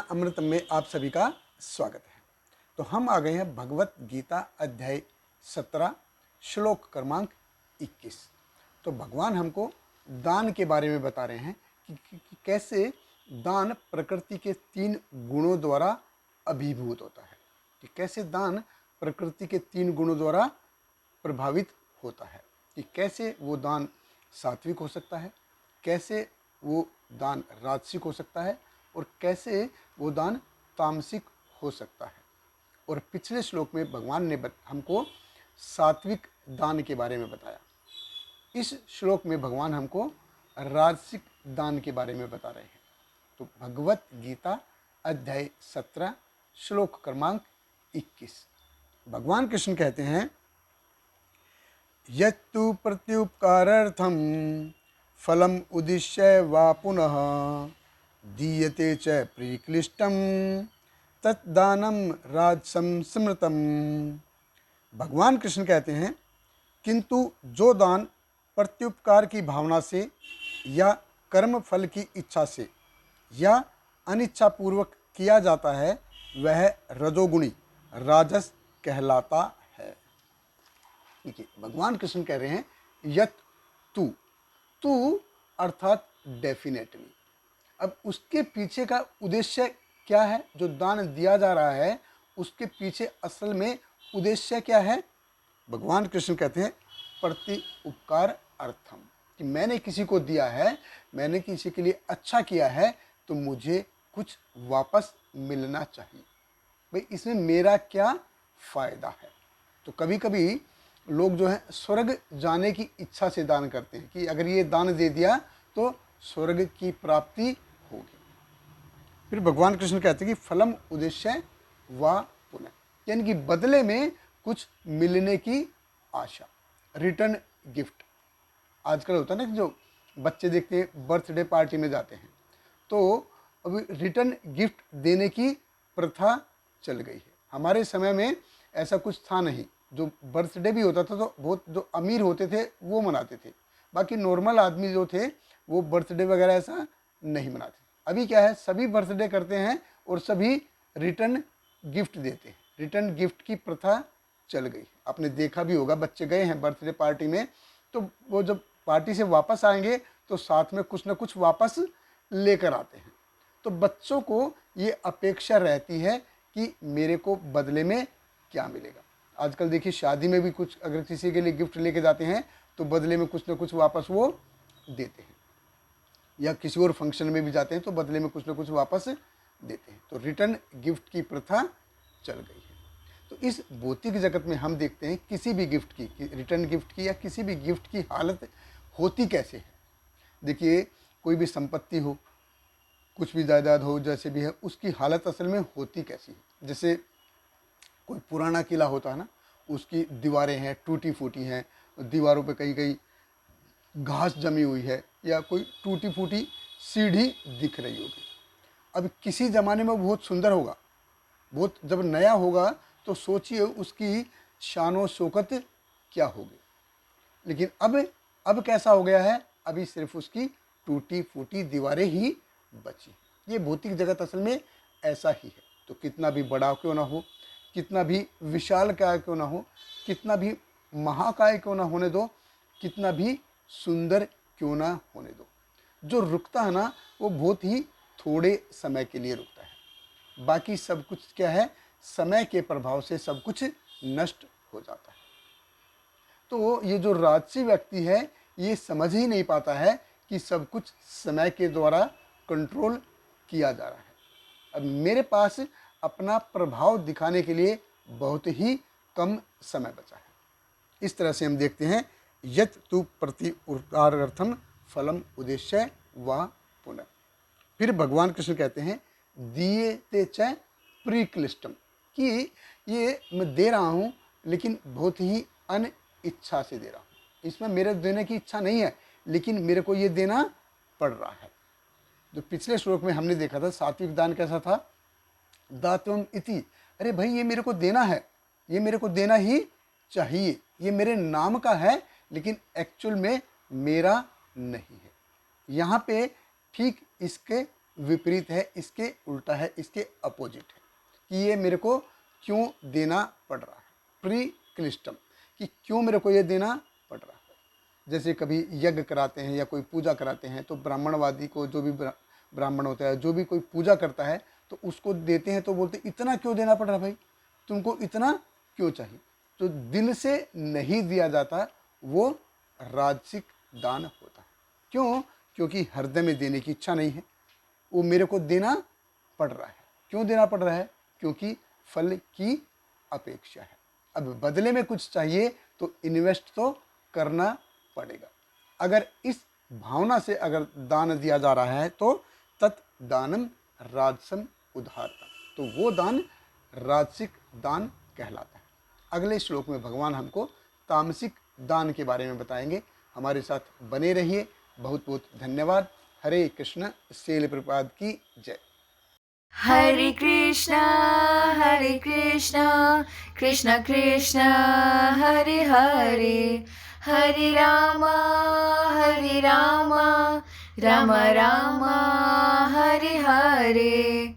अमृतम में आप सभी का स्वागत है। तो हम आ गए हैं भगवत गीता अध्याय 17 श्लोक क्रमांक 21। तो भगवान हमको दान के बारे में बता रहे हैं कि कैसे दान प्रकृति के 3 गुणों द्वारा अभिभूत होता है, कि कैसे दान प्रकृति के 3 गुणों द्वारा प्रभावित होता है, कि कैसे वो दान सात्विक हो सकता है, कैसे वो दान राजसिक हो सकता है और कैसे वो दान तामसिक हो सकता है। और पिछले श्लोक में भगवान ने हमको सात्विक दान के बारे में बताया। इस श्लोक में भगवान हमको राजसिक दान के बारे में बता रहे हैं। तो भगवत गीता अध्याय 17 श्लोक क्रमांक 21 भगवान कृष्ण कहते हैं, यत्तु प्रत्युपकारार्थम फलम उद्दिश्य वा पुनः दीयते च प्रीक्लिष्टम तत्दानम राजसम स्मृतम। भगवान कृष्ण कहते हैं, किंतु जो दान प्रत्युपकार की भावना से या कर्म फल की इच्छा से या अनिच्छापूर्वक किया जाता है वह रजोगुणी राजस कहलाता है। देखिए, भगवान कृष्ण कह रहे हैं यत तू, तू अर्थात डेफिनेटली। अब उसके पीछे का उद्देश्य क्या है? जो दान दिया जा रहा है उसके पीछे असल में उद्देश्य क्या है? भगवान कृष्ण कहते हैं प्रति उपकार अर्थम, कि मैंने किसी को दिया है, मैंने किसी के लिए अच्छा किया है, तो मुझे कुछ वापस मिलना चाहिए। भाई, इसमें मेरा क्या फ़ायदा है? तो कभी कभी लोग जो है स्वर्ग जाने की इच्छा से दान करते हैं, कि अगर ये दान दे दिया तो स्वर्ग की प्राप्ति होगी। फिर भगवान कृष्ण कहते हैं कि फलम उद्देश्य व पुण्य, यानी कि बदले में कुछ मिलने की आशा, रिटर्न गिफ्ट। आजकल होता है ना कि जो बच्चे देखते हैं बर्थडे पार्टी में जाते हैं, तो अभी रिटर्न गिफ्ट देने की प्रथा चल गई है। हमारे समय में ऐसा कुछ था नहीं। जो बर्थडे भी होता था तो बहुत जो अमीर होते थे वो मनाते थे, बाकी नॉर्मल आदमी जो थे वो बर्थडे वगैरह ऐसा नहीं मनाते। अभी क्या है, सभी बर्थडे करते हैं और सभी रिटर्न गिफ्ट देते हैं। रिटर्न गिफ्ट की प्रथा चल गई। आपने देखा भी होगा, बच्चे गए हैं बर्थडे पार्टी में तो वो जब पार्टी से वापस आएंगे तो साथ में कुछ ना कुछ वापस लेकर आते हैं। तो बच्चों को ये अपेक्षा रहती है कि मेरे को बदले में क्या मिलेगा। आजकल देखिए, शादी में भी कुछ अगर किसी के लिए गिफ्ट लेके जाते हैं तो बदले में कुछ ना कुछ वापस वो देते हैं, या किसी और फंक्शन में भी जाते हैं तो बदले में कुछ ना कुछ वापस देते हैं। तो रिटर्न गिफ्ट की प्रथा चल गई है। तो इस भौतिक जगत में हम देखते हैं किसी भी गिफ्ट की, रिटर्न गिफ्ट की या किसी भी गिफ्ट की हालत होती कैसे है। देखिए, कोई भी संपत्ति हो, कुछ भी जायदाद हो, जैसे भी है, उसकी हालत असल में होती कैसी है। जैसे कोई पुराना किला होता है ना, उसकी दीवारें हैं टूटी फूटी हैं, दीवारों पे कहीं कहीं घास जमी हुई है या कोई टूटी फूटी सीढ़ी दिख रही होगी। अब किसी ज़माने में बहुत सुंदर होगा, बहुत जब नया होगा तो सोचिए उसकी शान शौकत क्या होगी। लेकिन अब कैसा हो गया है, अभी सिर्फ उसकी टूटी फूटी दीवारें ही बची। ये भौतिक जगत असल में ऐसा ही है। तो कितना भी बड़ा क्यों ना हो, कितना भी विशाल काय क्यों ना हो, कितना भी महाकाय क्यों ना होने दो, कितना भी सुंदर क्यों ना होने दो, जो रुकता है ना वो बहुत ही थोड़े समय के लिए रुकता है। बाकी सब कुछ क्या है, समय के प्रभाव से सब कुछ नष्ट हो जाता है। तो ये जो राजसी व्यक्ति है ये समझ ही नहीं पाता है कि सब कुछ समय के द्वारा कंट्रोल किया जा रहा है। अब मेरे पास अपना प्रभाव दिखाने के लिए बहुत ही कम समय बचा है। इस तरह से हम देखते हैं, यत तु प्रति उपकारार्थम फलम उद्देश्य व पुनः। फिर भगवान कृष्ण कहते हैं, दिए ते च प्रीक्लिष्टम, कि ये मैं दे रहा हूँ लेकिन बहुत ही अनिच्छा से दे रहा हूँ। इसमें मेरे देने की इच्छा नहीं है, लेकिन मेरे को ये देना पड़ रहा है। जो पिछले श्लोक में हमने देखा था सात्विक दान कैसा था, दातवम इति, अरे भाई ये मेरे को देना है, ये मेरे को देना ही चाहिए, ये मेरे नाम का है लेकिन एक्चुअल में मेरा नहीं है। यहाँ पे ठीक इसके विपरीत है, इसके उल्टा है, इसके अपोजिट है कि ये मेरे को क्यों देना पड़ रहा है। प्रीक्लिष्टम, कि क्यों मेरे को ये देना पड़ रहा है। जैसे कभी यज्ञ कराते हैं या कोई पूजा कराते हैं तो ब्राह्मणवादी को, जो भी ब्राह्मण होता है, जो भी कोई पूजा करता है तो उसको देते हैं तो बोलते इतना क्यों देना पड़ रहा है भाई, तुमको इतना क्यों चाहिए। तो दिल से नहीं दिया जाता वो राजसिक दान होता है। क्यों? क्योंकि हृदय में देने की इच्छा नहीं है, वो मेरे को देना पड़ रहा है। क्यों देना पड़ रहा है? क्योंकि फल की अपेक्षा है। अब बदले में कुछ चाहिए तो इन्वेस्ट तो करना पड़ेगा। अगर इस भावना से अगर दान दिया जा रहा है तो तत् दानम राजसम उदारता, तो वो दान राजसिक दान कहलाता है। अगले श्लोक में भगवान हमको तामसिक दान के बारे में बताएंगे। हमारे साथ बने रहिए। बहुत बहुत धन्यवाद। हरे कृष्ण। शैल प्रपाद की जय। Hare Krishna, Hare Krishna, Krishna Krishna, Hare Hare, Hare Rama, Hare Rama, Rama Rama, Hare Hare.